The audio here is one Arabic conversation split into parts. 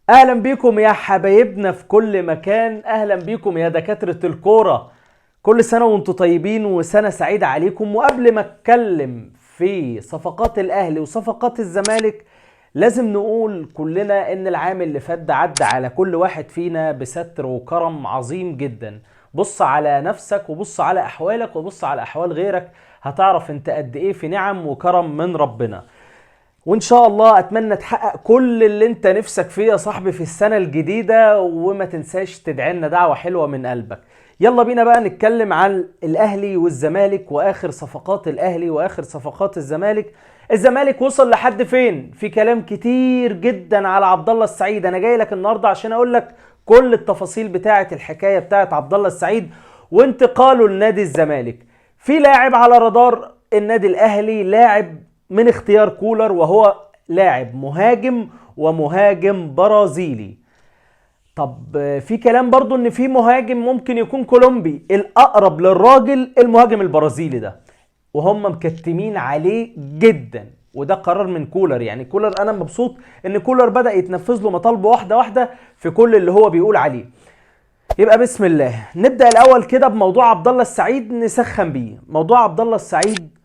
اهلا بيكم يا حبايبنا في كل مكان. اهلا بيكم يا دكاترة الكورة. كل سنة وانتم طيبين وسنة سعيدة عليكم. وقبل ما اتكلم في صفقات الاهلي وصفقات الزمالك لازم نقول كلنا ان العام اللي فات ده عدى على كل واحد فينا بستر وكرم عظيم جدا. بص على نفسك وبص على احوالك وبص على احوال غيرك، هتعرف انت قد ايه في نعم وكرم من ربنا. وان شاء الله اتمنى تحقق كل اللي انت نفسك فيه يا صاحبي في السنة الجديدة، وما تنساش تدعي لنا دعوة حلوة من قلبك. يلا بينا بقى نتكلم عن الاهلي والزمالك واخر صفقات الاهلي واخر صفقات الزمالك. الزمالك وصل لحد فين؟ في كلام كتير جدا على عبد الله السعيد. انا جاي لك النهارده عشان اقول لك كل التفاصيل بتاعة الحكاية بتاعة عبد الله السعيد وانتقاله لنادي الزمالك. في لاعب على رادار النادي الاهلي، لاعب من اختيار كولر، وهو لاعب مهاجم ومهاجم برازيلي. طب في كلام برضو ان في مهاجم ممكن يكون كولومبي. الاقرب للراجل المهاجم البرازيلي ده، وهم مكتمين عليه جدا، وده قرار من كولر. يعني كولر انا مبسوط ان كولر بدأ يتنفذ له مطالبه واحده واحده في كل اللي هو بيقول عليه. يبقى بسم الله نبدأ الاول كده بموضوع عبد الله السعيد، نسخن بيه. موضوع عبد الله السعيد،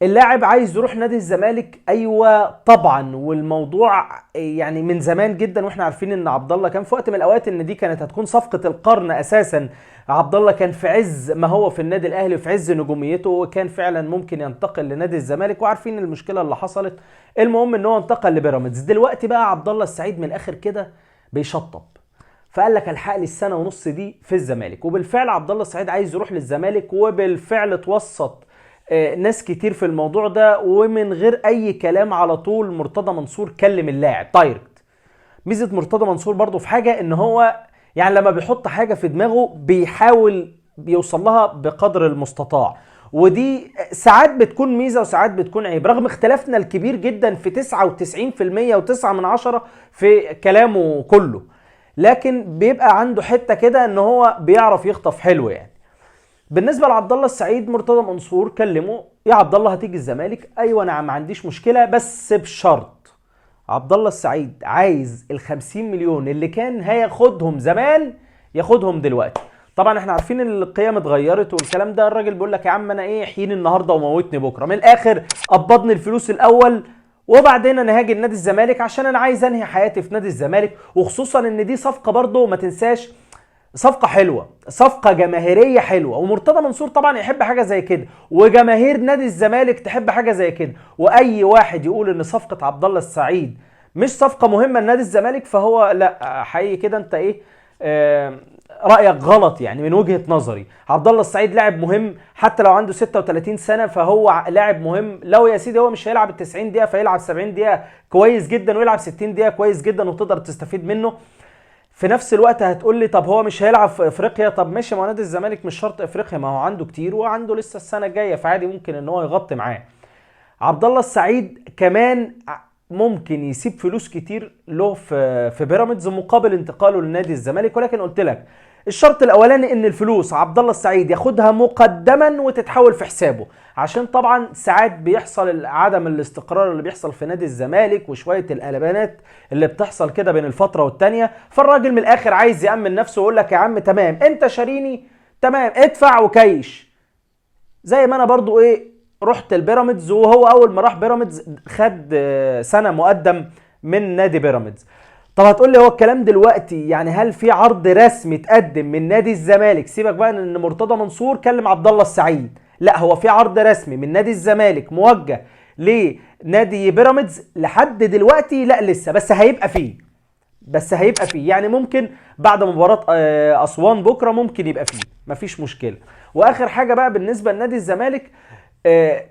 اللاعب عايز يروح نادي الزمالك، ايوه طبعا، والموضوع يعني من زمان جدا، واحنا عارفين ان عبد الله كان في وقت من الاوقات ان دي كانت هتكون صفقة القرن اساسا. عبد الله كان في عز ما هو في النادي الاهلي وفي عز نجوميته، وكان فعلا ممكن ينتقل لنادي الزمالك، وعارفين المشكلة اللي حصلت. المهم ان هو انتقل لبيراميدز. دلوقتي بقى عبد الله السعيد من الاخر كده بيشطب، فقال لك الحق لي السنة ونص دي في الزمالك. وبالفعل عبد الله السعيد عايز يروح للزمالك، وبالفعل اتوسط ناس كتير في الموضوع ده، ومن غير اي كلام على طول مرتضى منصور كلم اللاعب دايركت. ميزه مرتضى منصور برضو في حاجه ان هو يعني لما بيحط حاجه في دماغه بيحاول بيوصل لها بقدر المستطاع، ودي ساعات بتكون ميزه وساعات بتكون عيب، رغم اختلافنا الكبير جدا في 99% و9 من عشرة في كلامه كله. لكن بيبقى عنده حته كده ان هو بيعرف يخطف حلو يعني. بالنسبه لعبد الله السعيد، مرتضى منصور كلمه: يا عبد الله هتيجي الزمالك؟ ايوه نعم، ما عنديش مشكله، بس بشرط عبد الله السعيد عايز ال 50 مليون اللي كان هياخدهم زمان ياخدهم دلوقتي. طبعا احنا عارفين ان القيم اتغيرت والكلام ده. الراجل بيقول لك يا عم انا ايه، حين النهارده وموتني بكره، من الاخر قبضني الفلوس الاول وبعدين انا هاجي نادي الزمالك عشان انا عايز انهي حياتي في نادي الزمالك. وخصوصا ان دي صفقه برضه ما تنساش، صفقة حلوة، صفقة جماهيرية حلوة، ومرتضى منصور طبعا يحب حاجة زي كده، وجماهير نادي الزمالك تحب حاجة زي كده. واي واحد يقول ان صفقة عبد الله السعيد مش صفقة مهمة لنادي الزمالك فهو لا، حقيقي كده انت ايه، رأيك غلط يعني من وجهة نظري. عبد الله السعيد لاعب مهم، حتى لو عنده 36 سنة فهو لاعب مهم. لو يا سيدي هو مش هيلعب ال 90 دقيقة فيلعب 70 دقيقة كويس جدا، ويلعب 60 دقيقة كويس جدا، وتقدر تستفيد منه. في نفس الوقت هتقول لي طب هو مش هيلعب في افريقيا؟ طب ماشي، ما نادي الزمالك مش شرط افريقيا، ما هو عنده كتير وعنده لسه السنه الجايه، فعادي ممكن ان هو يغطي معاه. عبد الله السعيد كمان ممكن يسيب فلوس كتير له في بيراميدز مقابل انتقاله لنادي الزمالك، ولكن قلت لك الشرط الاولاني ان الفلوس عبد الله السعيد ياخدها مقدما وتتحول في حسابه، عشان طبعا ساعات بيحصل عدم الاستقرار اللي بيحصل في نادي الزمالك وشويه القلبانات اللي بتحصل كده بين الفتره والتانيه. فالراجل من الاخر عايز يامن نفسه ويقول لك يا عم تمام انت شاريني، تمام ادفع وكيش. زي ما انا برضو ايه رحت البيراميدز، وهو اول ما راح بيراميدز خد سنه مقدم من نادي بيراميدز. طب هتقول لي هو الكلام دلوقتي يعني هل في عرض رسمي اتقدم من نادي الزمالك؟ سيبك بقى ان مرتضى منصور كلم عبد الله السعيد، لا هو في عرض رسمي من نادي الزمالك موجه لنادي بيراميدز لحد دلوقتي؟ لا لسه، بس هيبقى فيه يعني ممكن بعد مباراة أسوان بكرة ممكن يبقى فيه، مفيش مشكلة. وآخر حاجة بقى بالنسبة لنادي الزمالك، آه،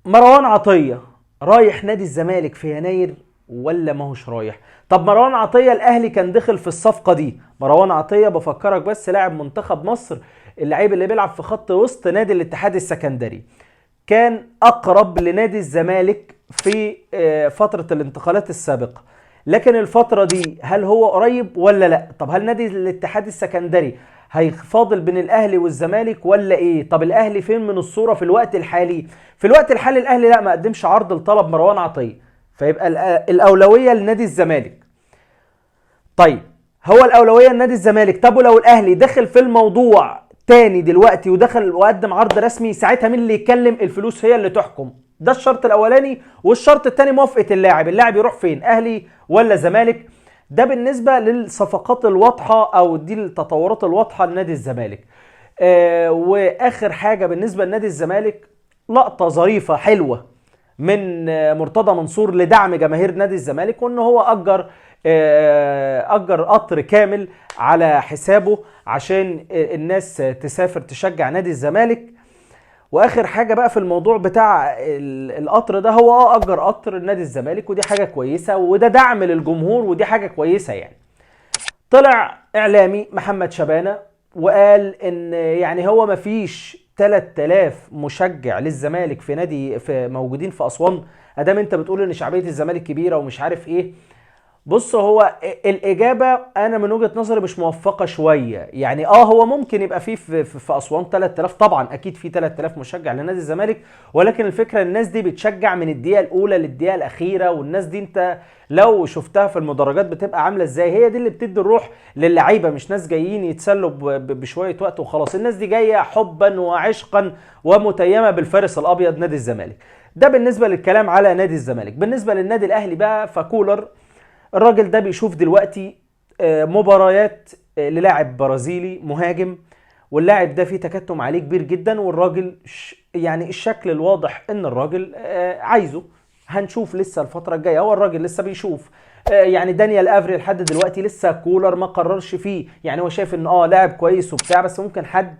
مروان عطية رايح نادي الزمالك في يناير ولا ماهوش رايح؟ طب مروان عطية الأهلي كان دخل في الصفقة دي. مروان عطية بفكرك بس لاعب منتخب مصر، اللعيب اللي بيلعب في خط وسط نادي الاتحاد السكندري، كان أقرب لنادي الزمالك في فترة الانتقالات السابقة. لكن الفترة دي هل هو قريب ولا لا؟ طب هل نادي الاتحاد السكندري هيفاضل بين الاهلي والزمالك ولا ايه؟ طب الاهلي فين من الصورة في الوقت الحالي؟ في الوقت الحالي الاهلي لا، ما قدمش عرض لطلب مروان عطية، فيبقى الاولوية لنادي الزمالك. طيب هو الاولويه لنادي الزمالك. طب ولو الاهلي دخل في الموضوع تاني دلوقتي ودخل وقدم عرض رسمي، ساعتها مين اللي يتكلم؟ الفلوس هي اللي تحكم. ده الشرط الاولاني. والشرط التاني موافقه اللاعب. اللاعب يروح فين؟ اهلي ولا زمالك؟ ده بالنسبه للصفقات الواضحه او دي التطورات الواضحه لنادي الزمالك. واخر حاجه بالنسبه لنادي الزمالك، لقطه ظريفه حلوه من مرتضى منصور لدعم جماهير نادي الزمالك، وان هو اجر قطر كامل على حسابه عشان الناس تسافر تشجع نادي الزمالك. واخر حاجه بقى في الموضوع بتاع القطر ده، هو اجر قطر نادي الزمالك، ودي حاجه كويسه وده دعم للجمهور ودي حاجه كويسه يعني. طلع اعلامي محمد شبانه وقال ان يعني هو مفيش 3000 مشجع للزمالك في نادي في موجودين في اسوان، ادام انت بتقول ان شعبيه الزمالك كبيره ومش عارف ايه. بص، هو الاجابه انا من وجهه نظري مش موفقه شويه يعني. هو ممكن يبقى في اسوان 3000، طبعا اكيد في 3000 مشجع لنادي الزمالك، ولكن الفكره الناس دي بتشجع من الدقيقه الاولى للدقيقه الاخيره، والناس دي انت لو شفتها في المدرجات بتبقى عامله ازاي. هي دي اللي بتدي الروح للعيبه، مش ناس جايين يتسلوا بشويه وقت وخلاص. الناس دي جايه حبا وعشقا ومتيمه بالفارس الابيض نادي الزمالك. ده بالنسبه للكلام على نادي الزمالك. بالنسبه للنادي الاهلي بقى، فكولر الراجل ده بيشوف دلوقتي مباريات للاعب برازيلي مهاجم، واللاعب ده فيه تكتم عليه كبير جدا، والراجل يعني الشكل الواضح ان الراجل عايزه. هنشوف لسه الفترة الجاية، هو الراجل لسه بيشوف. يعني دانيال افري لحد دلوقتي لسه كولر ما قررش فيه، يعني هو شايف ان لاعب كويس وبتاع، بس ممكن حد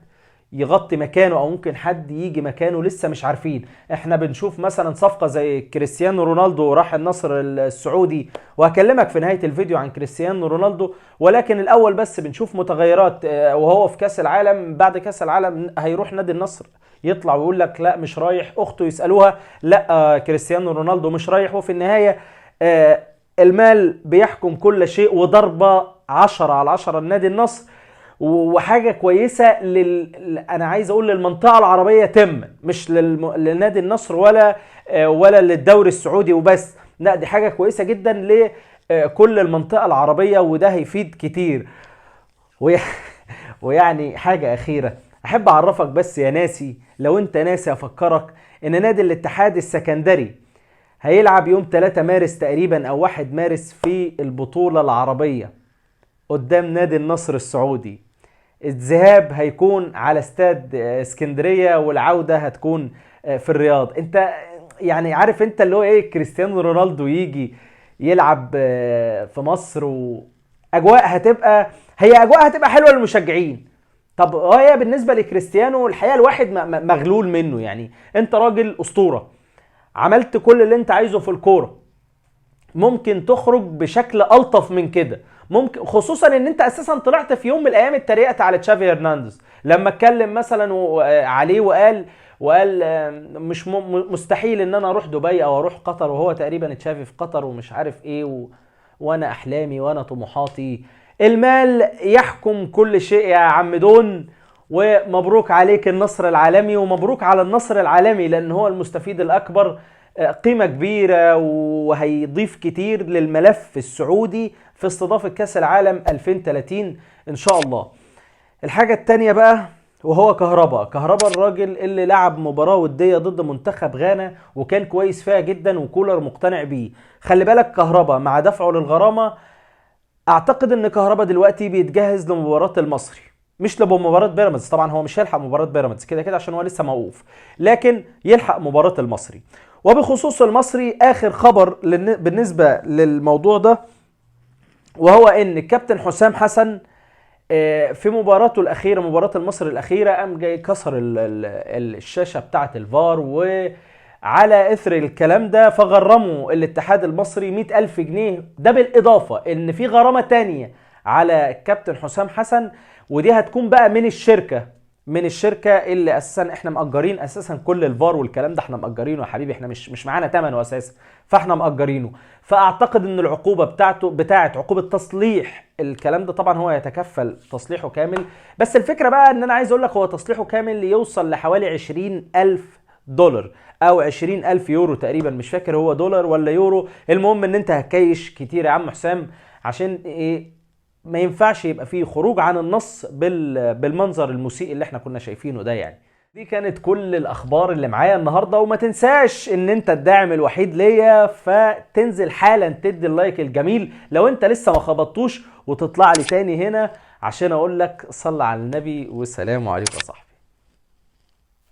يغطي مكانه او ممكن حد يجي مكانه، لسه مش عارفين. احنا بنشوف مثلا صفقة زي كريستيانو رونالدو راح النصر السعودي، وهكلمك في نهاية الفيديو عن كريستيانو رونالدو، ولكن الاول بس بنشوف متغيرات. وهو في كاس العالم، بعد كاس العالم هيروح نادي النصر، يطلع ويقول لك لا مش رايح. اخته يسألوها لا كريستيانو رونالدو مش رايح. وفي النهاية المال بيحكم كل شيء، وضربة 10/10 لنادي النصر، وحاجه كويسه انا عايز اقول للمنطقه العربيه تما، مش لنادي النصر ولا للدوري السعودي وبس. لا، دي حاجه كويسه جدا لكل المنطقه العربيه، وده هيفيد كتير. ويعني حاجه اخيره احب اعرفك بس يا ناسي، لو انت ناسي افكرك ان نادي الاتحاد السكندري هيلعب يوم 3 مارس تقريبا او 1 مارس في البطوله العربيه قدام نادي النصر السعودي. الذهاب هيكون على استاد اسكندريه، والعوده هتكون في الرياض. انت يعني عارف انت اللي هو ايه، كريستيانو رونالدو يجي يلعب في مصر، اجواء هتبقى حلوه للمشجعين. طب هي بالنسبه لكريستيانو الحقيقه الواحد مغلول منه يعني. انت راجل اسطوره، عملت كل اللي انت عايزه في الكوره، ممكن تخرج بشكل الطف من كده. ممكن خصوصا ان انت اساسا طلعت في يوم من الايام اتريقت على تشافي هرنانديز لما اتكلم مثلا عليه وقال مش مستحيل ان انا اروح دبي او اروح قطر، وهو تقريبا تشافي في قطر ومش عارف ايه وانا احلامي وانا طموحاتي. المال يحكم كل شيء يا عم دون. ومبروك عليك النصر العالمي، ومبروك على النصر العالمي لان هو المستفيد الاكبر. قيمة كبيرة وهيضيف كتير للملف السعودي في استضافة كاس العالم 2030 ان شاء الله. الحاجة التانية بقى وهو كهربا الراجل اللي لعب مباراة ودية ضد منتخب غانا وكان كويس فيها جدا، وكولر مقتنع بيه. خلي بالك كهربا مع دفعه للغرامة، اعتقد ان كهربا دلوقتي بيتجهز لمباراة المصري، مش لمباراة بيراميدز. طبعا هو مش هيلحق مباراة بيراميدز كده كده عشان هو لسه موقوف، لكن يلحق مباراة المصري. وبخصوص المصري اخر خبر بالنسبة للموضوع ده، وهو ان الكابتن حسام حسن في مباراته الاخيرة، مباراة المصري الاخيرة، قام جاي كسر الشاشة بتاعة الفار، وعلى اثر الكلام ده فغرموا الاتحاد المصري 100,000 جنيه. ده بالاضافة ان في غرامة تانية على الكابتن حسام حسن، ودي هتكون بقى من الشركه اللي اساسا احنا مأجرين اساسا كل الفار والكلام ده، احنا مأجرينه يا حبيبي، احنا مش معانا ثمنه اساسا، فاحنا مأجرينه. فاعتقد ان العقوبه بتاعت عقوبه تصليح الكلام ده، طبعا هو يتكفل تصليحه كامل. بس الفكره بقى ان انا عايز اقول لك هو تصليحه كامل يوصل لحوالي 20,000 دولار او 20,000 يورو تقريبا، مش فاكر هو دولار ولا يورو. المهم ان انت هتكيش كتير يا عم حسام عشان ايه ما ينفعش يبقى فيه خروج عن النص بالمنظر المسيء اللي احنا كنا شايفينه ده يعني. دي كانت كل الاخبار اللي معايا النهارده، وما تنساش ان انت الداعم الوحيد ليا، فتنزل حالا تدي اللايك الجميل لو انت لسه ما خبطتوش، وتطلع لي تاني هنا عشان اقول لك صل على النبي والسلام عليكم يا صاحبي.